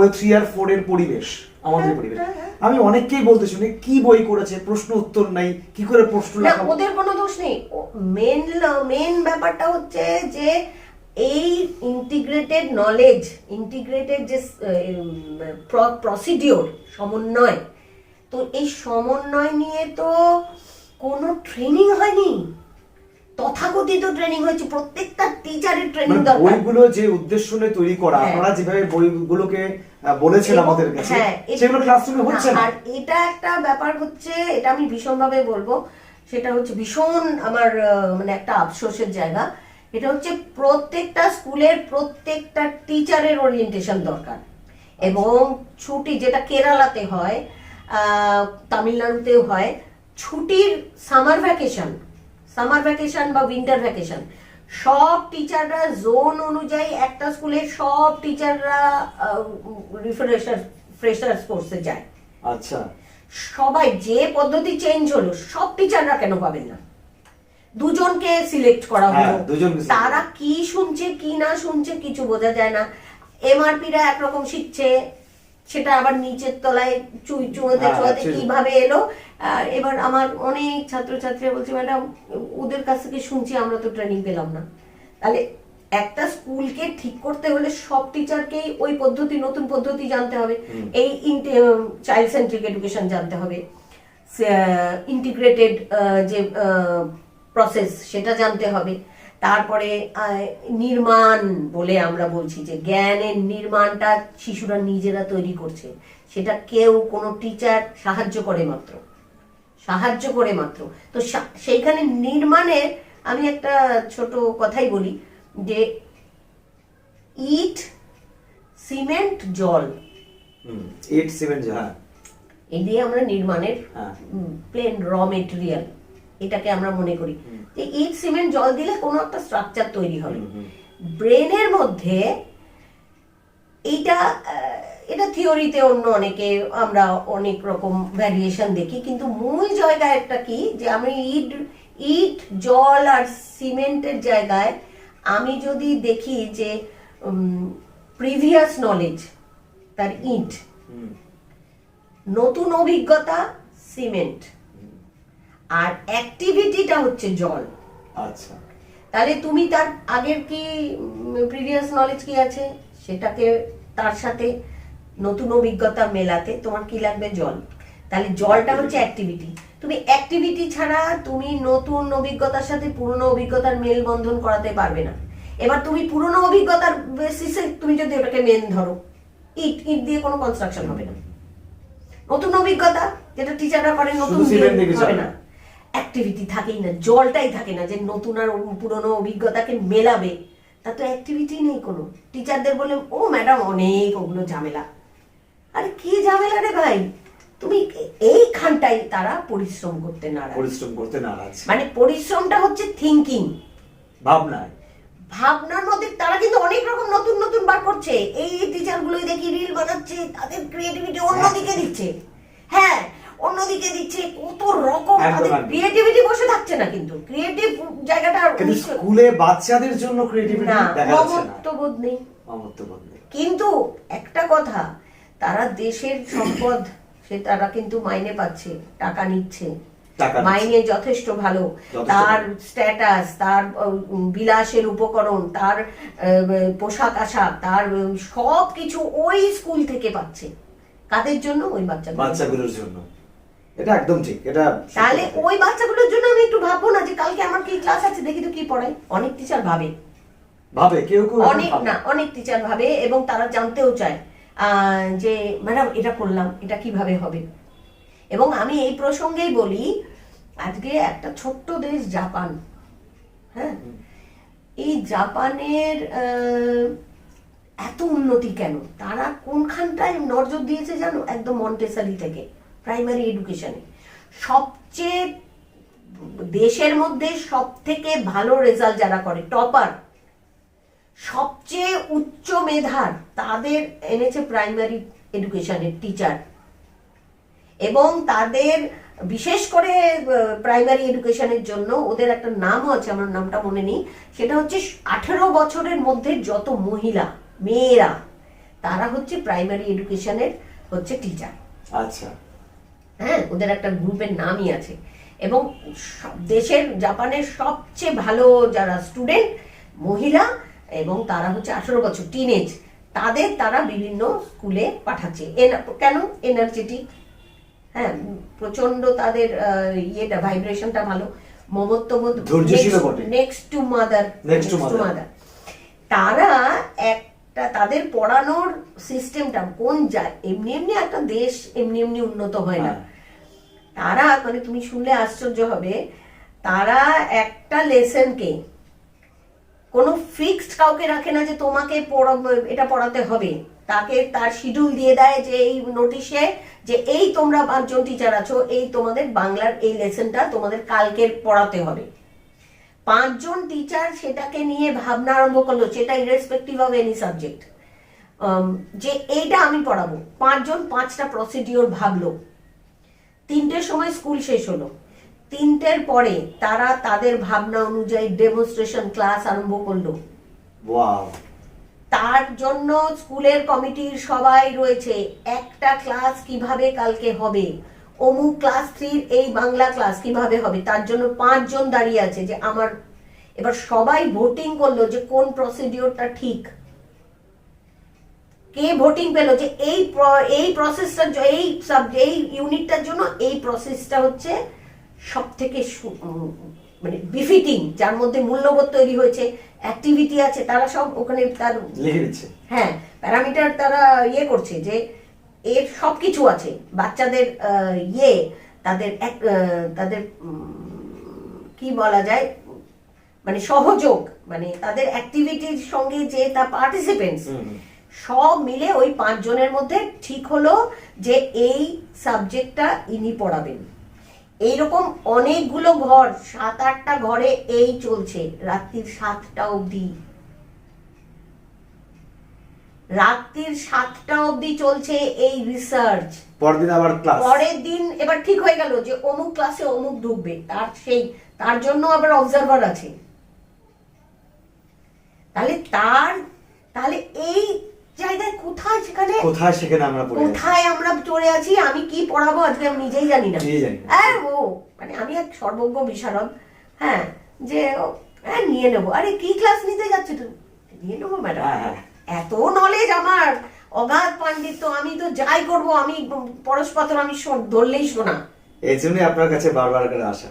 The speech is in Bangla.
তারপরে 3 আর 4 এর পরিবেশ, আমাদের পরিবেশ। আমি অনেককেই বলতে শুনি কি বই করেছে, প্রশ্ন উত্তর নাই, কি করে প্রশ্ন না, লেখা। ওদের কোনো দোষ নেই। মেন ব্যাপারটা হচ্ছে যে এই ইন্টিগ্রেটেড নলেজ, ইন্টিগ্রেটেড যে প্রসিডিওর, সমন্বয়, তো এই সমন্বয় নিয়ে তো কোনো ট্রেনিং হয়নি, তথাকথিত ট্রেনিং হয়েছে। প্রত্যেকটা টিচারের ট্রেনিং মানে দরকার। বইগুলো যে উদ্দেশ্য নিয়ে তৈরি করা, আপনারা যেভাবে বইগুলোকে বলেছেন আমাদের কাছে, সেগুলো ক্লাসরুমে হচ্ছে না। আর এটা একটা ব্যাপার হচ্ছে, এটা আমি ভীষণভাবে বলবো, সেটা হচ্ছে ভীষণ আমার মানে একটা আফসোসের জায়গা। এটা হচ্ছে প্রত্যেকটা স্কুলের প্রত্যেকটা টিচারের ওরিয়েন্টেশন দরকার। এবং ছুটি যেটা কেরালাতে হয়, তামিলনাড়ুতেও হয়, ছুটির সামার ভ্যাকেশন বা উইন্টার ভ্যাকেশন, সব টিচাররা জোন অনুযায়ী, একটা স্কুলের সব টিচাররা ফ্রেশার্স কোর্সে যায়। আচ্ছা, সবাই, যে পদ্ধতি চেঞ্জ হলো, সব টিচাররা কেন পাবেন না? দুজনকে সিলেক্ট করা হলো, তারা কি শুনছে কি না শুনছে কিছু বোঝা যায় না। এমআরপিরা একরকম শিখছে, সেটা আবার নিচের তলায় চুয়াতে কিভাবে এলো। এবার আমার অনেক ছাত্রছাত্রীরা বলছে, ম্যাডাম ওদের কাছ থেকে শুনছি, আমরা তো ট্রেনিং পেলাম না। তাহলে একটা স্কুলকে ঠিক করতে হলে সব টিচারকেই ওই পদ্ধতি, নতুন পদ্ধতি জানতে হবে, এই চাইল্ড সেন্ট্রিক এডুকেশন জানতে হবে, ইন্টিগ্রেটেড যে প্রসেস সেটা জানতে হবে। তারপরে নির্মাণ বলে আমরা বলছি যে জ্ঞানের নির্মাণটা শিশুরা নিজেরা তৈরি করছে, সেটা কেউ কোনো টিচার সাহায্য করে মাত্র। তো সেইখানে নির্মাণের আমি একটা ছোট কথাই বলি যে ইট, সিমেন্ট, জল, এই দিয়ে আমরা নির্মাণের প্লেন র মেটেরিয়াল, এটাকে আমরা মনে করি যে ইট, সিমেন্ট, জল দিলে কোনো একটা স্ট্রাকচার তৈরি হবে। ব্রেনের মধ্যে এটা থিওরিতে অন্য অনেকে আমরা অনেক রকম ভ্যারিয়েশন দেখি, কিন্তু মূল জায়গায় একটা কি, যে আমি ইট, জল আর সিমেন্টের জায়গায় আমি যদি দেখি যে প্রিভিয়াস নলেজ তার ইট, নতুন অভিজ্ঞতা সিমেন্ট, আর অ্যাক্টিভিটিটা হচ্ছে জল। আচ্ছা, তাহলে তুমি তার আগের কি প্রিভিয়াস নলেজ কি আছে সেটাকে তার সাথে নতুন অভিজ্ঞতা মেলাতে তোমার কি লাগবে? জল। তাহলে জলটা হচ্ছে অ্যাক্টিভিটি। তুমি অ্যাক্টিভিটি ছাড়া তুমি নতুন অভিজ্ঞতার সাথে পুরনো অভিজ্ঞতার মেলবন্ধন করাতে পারবে না। এবার তুমি পুরনো অভিজ্ঞতার বেসিসে তুমি যদি ওটাকে মেন ধরো, ইট দিয়ে কোনো কনস্ট্রাকশন হবে না। নতুন অভিজ্ঞতা যেটা টিচাররা করেন, নতুন হবে না, অ্যাক্টিভিটি থাকেই না, জলটাই থাকে না যে নতুন আর পুরনো অভিজ্ঞতাকে মেলাবে। তা তো অ্যাক্টিভিটি নেই কোনো। টিচারদের বলে, ও ম্যাডাম অনেক ওগুলো ঝামেলা। আরে কি ঝামেলা রে ভাই? তুমি এইখানটাই তারা পরিশ্রম করতে নারাজ। মানে পরিশ্রমটা হচ্ছে থিঙ্কিং, ভাবনার মধ্যে তারা কিন্তু অনেক রকম নতুন বার করছে। এই টিচারগুলোই দেখি রিল বানাচ্ছে, তাদের ক্রিয়েটিভিটি অন্যদিকে দিচ্ছে। হ্যাঁ, অন্যদিকে দিচ্ছে কত রকম, তাদের ক্রিয়েটিভিটি বসে থাকছে না, কিন্তু ক্রিয়েটিভ জায়গাটা স্কুলে বাচ্চাদের জন্য ক্রিয়েটিভিটি দেখা যাচ্ছে না, মমত্ববোধ নেই। কিন্তু একটা কথা, তারা দেশের সম্পদ, সে তারা কিন্তু মাইনে পাচ্ছে, টাকা নিচ্ছে, মাইনে যথেষ্ট ভালো, তার স্ট্যাটাস, তার বিলাসের উপকরণ, তার পোশাক আশাক, তার সব কিছু ওই স্কুল থেকে পাচ্ছে। কাদের জন্য? ওই বাচ্চাগুলোর জন্য। এটা একদম ঠিক। এটা তাহলে ওই বাচ্চাগুলোর জন্য আমি একটু ভাববো না যে কালকে আমার কি ক্লাস আছে, দেখি তো কি পড়ায়। অনেক টিচার ভাবে কেউ অনেক টিচার ভাবে, এবং তারা জানতেও চায় যে ম্যাডাম এটা করলাম, এটা কিভাবে হবে। এবং আমি এই প্রসঙ্গেই বলি, আজকে একটা ছোট্ট দেশ জাপান, হ্যাঁ, এই জাপানের এত উন্নতি কেন? তারা কোনখানটায় নজর দিয়েছে জানো? একদম মন্টেসরি থেকে প্রাইমারি এডুকেশনে সবচেয়ে, দেশের মধ্যে সব থেকে ভালো রেজাল্ট যারা করে, টপার, সবচেয়ে উচ্চ মেধার, তাদের এনেছে প্রাইমারি এডুকেশনের টিচার। এবং তাদের বিশেষ করে প্রাইমারি এডুকেশনের জন্য ওদের একটা নাম আছে, আমার নামটা মনে নেই, সেটা হচ্ছে 18 বছরের মধ্যে যত মহিলা, মেয়েরা তারা হচ্ছে প্রাইমারি এডুকেশনের হচ্ছে টিচার। আচ্ছা, হ্যাঁ, ওদের একটা গ্রুপের নামই আছে। এবং দেশের জাপানের সবচেয়ে ভালো যারা স্টুডেন্ট মহিলা, এবং তারা হচ্ছে 18 বছর টিনেজ, তারা বিভিন্ন স্কুলে পাঠাচ্ছে। কেন? এনার্জেটিক, হ্যাঁ, প্রচন্ড তাদের ইয়েটা ভাইব্রেশনটা ভালো, মমত্ববোধ, নেক্সট টু মাদার। তারা একটা তাদের পড়ানোর সিস্টেমটা কোন যায়, এমনি এমনি একটা দেশ এমনি উন্নত হয় না। তারা মানে তুমি শুনলে আশ্চর্য হবে, তারা একটা লেসনকে কোনো ফিক্সড কাউকে রাখে না যে তোমাকে এটা পড়াতে হবে। তাকে তার শিডিউল দিয়ে দেয় যে এই নোটিশে যে এই তোমরা 5 জন টিচার আছো, এই তোমাদের বাংলার এই লেসনটা তোমাদের কালকের পড়াতে হবে। 5 জন টিচার সেটাকে নিয়ে ভাবনা আরম্ভ করলো, সেটা ইরেসপেক্টিভ অফ এনি সাবজেক্ট, যে এইটা আমি পড়াবো। 5 জন 5টা প্রসিডিওর ভাবলো। 3টের সময় স্কুল শেষ হলো। 3টের পরে তারা তাদের ভাবনা অনুযায়ী ডেমনস্ট্রেশন ক্লাস আরম্ভ করলো। ওয়াও! তার জন্য স্কুলের কমিটির সবাই রয়েছে, একটা ক্লাস কিভাবে কালকে হবে, অমুক ক্লাস 3 এই বাংলা ক্লাস কিভাবে হবে, তার জন্য 5 জন দাঁড়িয়ে আছে যে আমার। এবার সবাই ভোটিং করলো যে কোন প্রসিডিওরটা ঠিক। কে ভোটিং পেলো যে এই প্রসেসটা, এই ইউনিটটার জন্য এই প্রসেসটা হচ্ছে সব থেকে মানে বিফিটিং, যার মধ্যে মূল্যবোধ তৈরি হয়েছে, অ্যাক্টিভিটি আছে, তারা সব ওখানে তার লিখে দিচ্ছে। হ্যাঁ, প্যারামিটার তারা ইয়ে করছে যে এর সবকিছু আছে। বাচ্চাদের তাদের কি বলা যায়, মানে সহযোগ, মানে তাদের অ্যাক্টিভিটির সঙ্গে যে তার পার্টিসিপেন্টস সব মিলে ওই 5 জনের মধ্যে ঠিক হলো যে এই সাবজেক্টটা ইনি পড়াবেন। এইরকম অনেকগুলো ঘর, 7-8টা ঘরে এই চলছে রাত্রির 7টা অবধি। রাত্রির 7টা অবধি চলছে এই রিসার্চ। পরের দিন আবার ক্লাস। পরের দিন এবার ঠিক হয়ে গেল যে অমুক ক্লাসে অমুক ঢুকবে, তার জন্য আবার অবজারভার আছে। তাহলে এই জায়গায় কোথায় সেখানে আমরা পড়ে আছি। আমি কি পড়াবো আজকে আমি নিজেই জানি না। মানে আমি এক সর্বজ্ঞ বিশারদ, হ্যাঁ, যে নিয়ে নেবো। আরে কি ক্লাস নিতে যাচ্ছি তুমি? নিয়ে নেবো ম্যাডাম। এত নলেজ আমার, অগাধ পাণ্ডিত্য, আমি তো যাই করবো, আমি পরস্পর আমি ধরলেই শোনা। এই জন্যই আপনার কাছে বারবার করে আসা।